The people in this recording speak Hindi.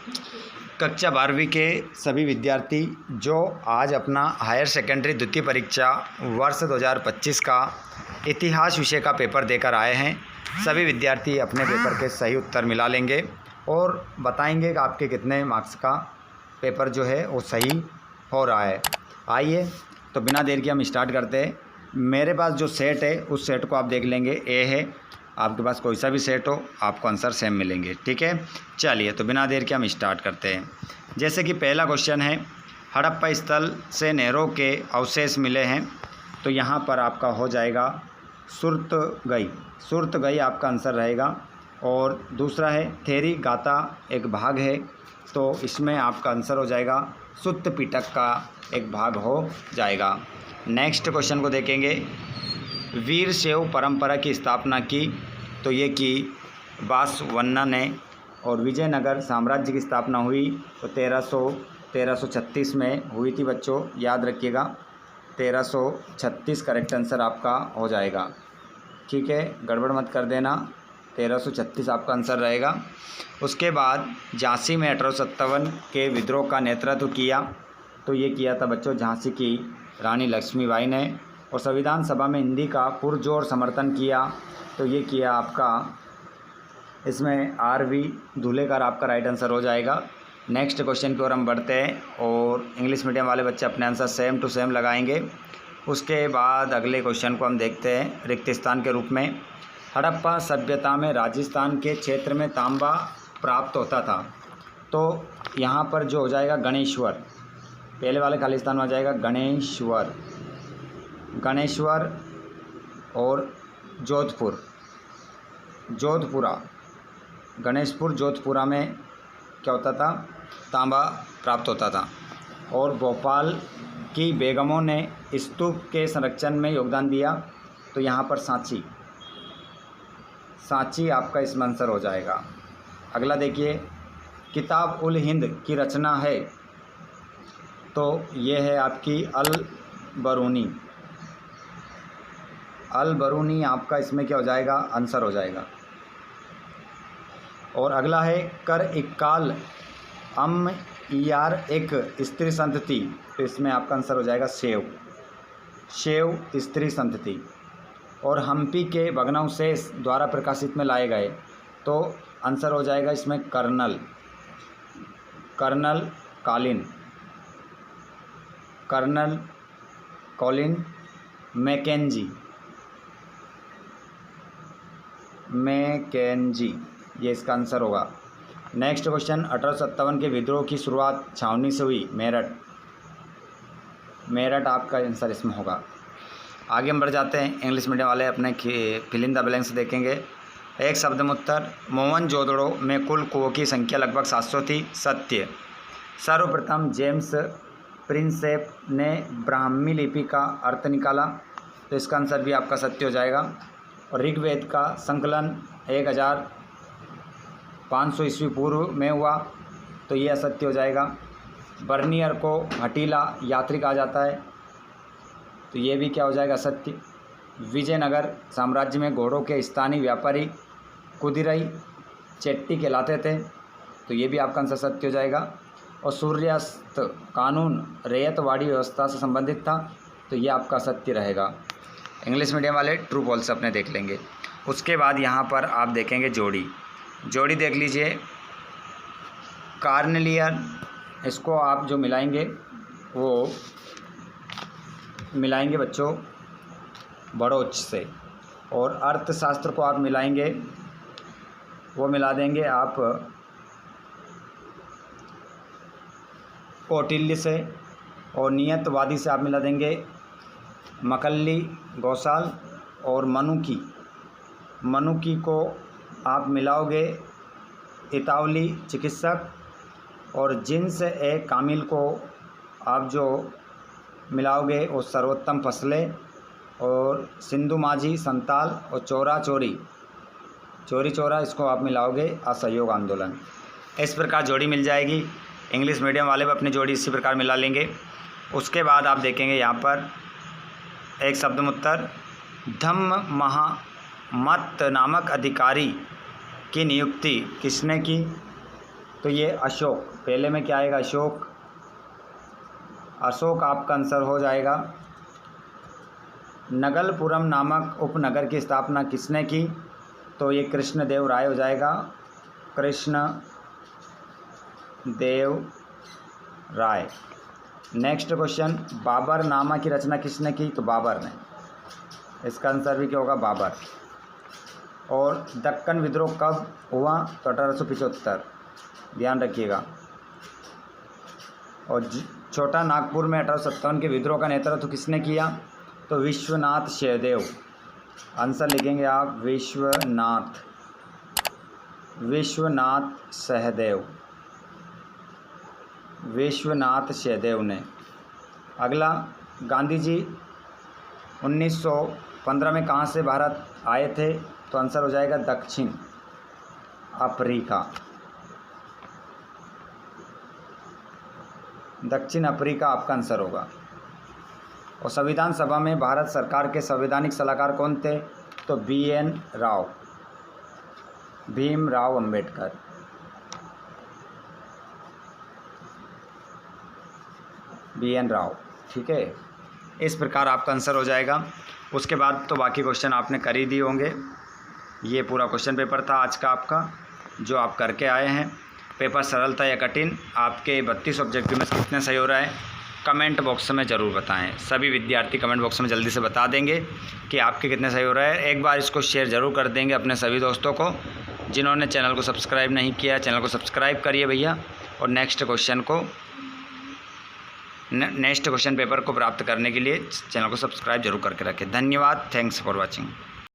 कक्षा 12वीं के सभी विद्यार्थी जो आज अपना हायर सेकेंडरी द्वितीय परीक्षा वर्ष 2025 का इतिहास विषय का पेपर देकर आए हैं, सभी विद्यार्थी अपने पेपर के सही उत्तर मिला लेंगे और बताएंगे कि आपके कितने मार्क्स का पेपर जो है वो सही हो रहा है। आइए तो बिना देर के हम स्टार्ट करते हैं। मेरे पास जो सेट है उस सेट को आप देख लेंगे, ए है, आपके पास कोई सा भी सेट हो आपको आंसर सेम मिलेंगे। ठीक है, चलिए तो बिना देर के हम स्टार्ट करते हैं। जैसे कि पहला क्वेश्चन है, हड़प्पा स्थल से नहरों के अवशेष मिले हैं, तो यहाँ पर आपका हो जाएगा सुरतगई। सुरतगई आपका आंसर रहेगा। और दूसरा है थेरी गाता एक भाग है, तो इसमें आपका आंसर हो जाएगा सुत्त पिटक का एक भाग हो जाएगा। नेक्स्ट क्वेश्चन को देखेंगे, वीर शैव परंपरा की स्थापना की, तो ये की बासवन्ना ने। और विजयनगर साम्राज्य की स्थापना हुई तो 1336 में हुई थी बच्चों, याद रखिएगा 1336 करेक्ट आंसर आपका हो जाएगा। ठीक है, गड़बड़ मत कर देना, 1336 आपका आंसर रहेगा। उसके बाद झांसी में 1857 के विद्रोह का नेतृत्व किया, तो ये किया था बच्चों झांसी की रानी लक्ष्मीबाई ने। और संविधान सभा में हिंदी का पुरजोर समर्थन किया, तो ये किया आपका, इसमें आर.वी. धुलेकर आपका राइट आंसर हो जाएगा। नेक्स्ट क्वेश्चन की ओर हम बढ़ते हैं और इंग्लिश मीडियम वाले बच्चे अपने आंसर सेम टू सेम लगाएंगे। उसके बाद अगले क्वेश्चन को हम देखते हैं रिक्त स्थान के रूप में। हड़प्पा सभ्यता में राजस्थान के क्षेत्र में तांबा प्राप्त होता था, तो यहाँ पर जो हो जाएगा गणेश्वर, पहले वाले खालिस्तान में आ जाएगा गणेश्वर, गणेश्वर और जोधपुर, जोधपुरा, गणेशपुर जोधपुरा में क्या होता था, तांबा प्राप्त होता था। और भोपाल की बेगमों ने स्तूप के संरक्षण में योगदान दिया, तो यहाँ पर सांची, सांची आपका इसमें आंसर हो जाएगा। अगला देखिए, किताब उल हिंद की रचना है, तो ये है आपकी अल बरूनी, अल बरूनी आपका इसमें क्या हो जाएगा, आंसर हो जाएगा। और अगला है कर इक्काल अम यार एक स्त्री संत थी, तो इसमें आपका आंसर हो जाएगा शैव, शैव स्त्री संत थी। और हम्पी के भग्नावशेष द्वारा प्रकाशित में लाए गए, तो आंसर हो जाएगा इसमें colonel, colonel Colin, colonel Colin Mackenzie, Mackenzie, ये इसका आंसर होगा। नेक्स्ट क्वेश्चन, 1857 के विद्रोह की शुरुआत छावनी से हुई, मेरठ, मेरठ आपका आंसर इसमें होगा। आगे हम बढ़ जाते हैं, इंग्लिश मीडियम वाले अपने फिल इन द ब्लैंक्स देखेंगे। एक शब्द में उत्तर, मोहनजोदड़ो में कुल कुओं की संख्या लगभग 700 थी, सत्य। सर्वप्रथम जेम्स प्रिंसेप ने ब्राह्मी लिपि का अर्थ निकाला, तो इसका आंसर भी आपका सत्य हो जाएगा। और ऋग्वेद का संकलन 1500 ईस्वी पूर्व में हुआ, तो ये असत्य हो जाएगा। बर्नियर को हटीला यात्री कहा जाता है, तो ये भी क्या हो जाएगा, सत्य। विजयनगर साम्राज्य में घोड़ों के स्थानीय व्यापारी कुदिरई चेट्टी कहलाते थे, तो ये भी आपका आंसर सत्य हो जाएगा। और सूर्यास्त कानून रैयतवाड़ी व्यवस्था से संबंधित था, तो ये आपका सत्य रहेगा। इंग्लिश मीडियम वाले ट्रू फॉल्स अपने देख लेंगे। उसके बाद यहाँ पर आप देखेंगे जोड़ी, जोड़ी देख लीजिए, कार्नेलियन, इसको आप जो मिलाएंगे वो मिलाएंगे बच्चों बड़ोच से। और अर्थशास्त्र को आप मिलाएंगे, वो मिला देंगे आप कौटिल्य से। और नियतवादी से आप मिला देंगे मकल्ली गौसाल। और मनुकी, मनुकी को आप मिलाओगे इतावली चिकित्सक। और जिन्स ए कामिल को आप जो मिलाओगे वो सर्वोत्तम फसले। और सिंधु माझी संताल। और चोरा चोरी, चोरी चोरा, इसको आप मिलाओगे असहयोग आंदोलन। इस प्रकार जोड़ी मिल जाएगी। इंग्लिश मीडियम वाले भी अपनी जोड़ी इसी प्रकार मिला लेंगे। उसके बाद आप देखेंगे यहाँ पर एक शब्द में उत्तर, धम्म महामत नामक अधिकारी की नियुक्ति किसने की, तो ये अशोक, पहले में क्या आएगा? अशोक। अशोक आपका आंसर हो जाएगा। नगलपुरम नामक उपनगर की स्थापना किसने की? तो ये कृष्णदेव राय हो जाएगा। कृष्ण देव राय। नेक्स्ट क्वेश्चन, बाबर नामा की रचना किसने की? तो बाबर ने। इसका आंसर भी क्या होगा? बाबर। और दक्कन विद्रोह कब हुआ? तो 1875, ध्यान रखिएगा। और छोटा नागपुर में 1857 के विद्रोह का नेतृत्व किसने किया? तो विश्वनाथ सहदेव। आंसर लिखेंगे आप विश्वनाथ सहदेव। विश्वनाथ सहदेव ने। अगला, गांधी जी 1915 में कहाँ से भारत आए थे? तो आंसर हो जाएगा दक्षिण अफ्रीका। दक्षिण अफ्रीका आपका आंसर होगा। और संविधान सभा में भारत सरकार के संवैधानिक सलाहकार कौन थे? तो भीमराव अंबेडकर। BN राव, ठीक है। इस प्रकार आपका आंसर हो जाएगा। उसके बाद तो बाकी क्वेश्चन आपने कर ही दिए होंगे। ये पूरा क्वेश्चन पेपर था आज का आपका, जो आप करके आए हैं। पेपर सरल था या कठिन? आपके 32 ऑब्जेक्टिव में कितने सही हो रहा है? कमेंट बॉक्स में ज़रूर बताएं। सभी विद्यार्थी कमेंट बॉक्स में जल्दी से बता देंगे कि आपके कितने सही हो रहा है। एक बार इसको शेयर ज़रूर कर देंगे अपने सभी दोस्तों को। जिन्होंने चैनल को सब्सक्राइब नहीं किया, चैनल को सब्सक्राइब करिए भैया। और नेक्स्ट क्वेश्चन पेपर को प्राप्त करने के लिए चैनल को सब्सक्राइब जरूर करके रखें। धन्यवाद। Thanks for watching.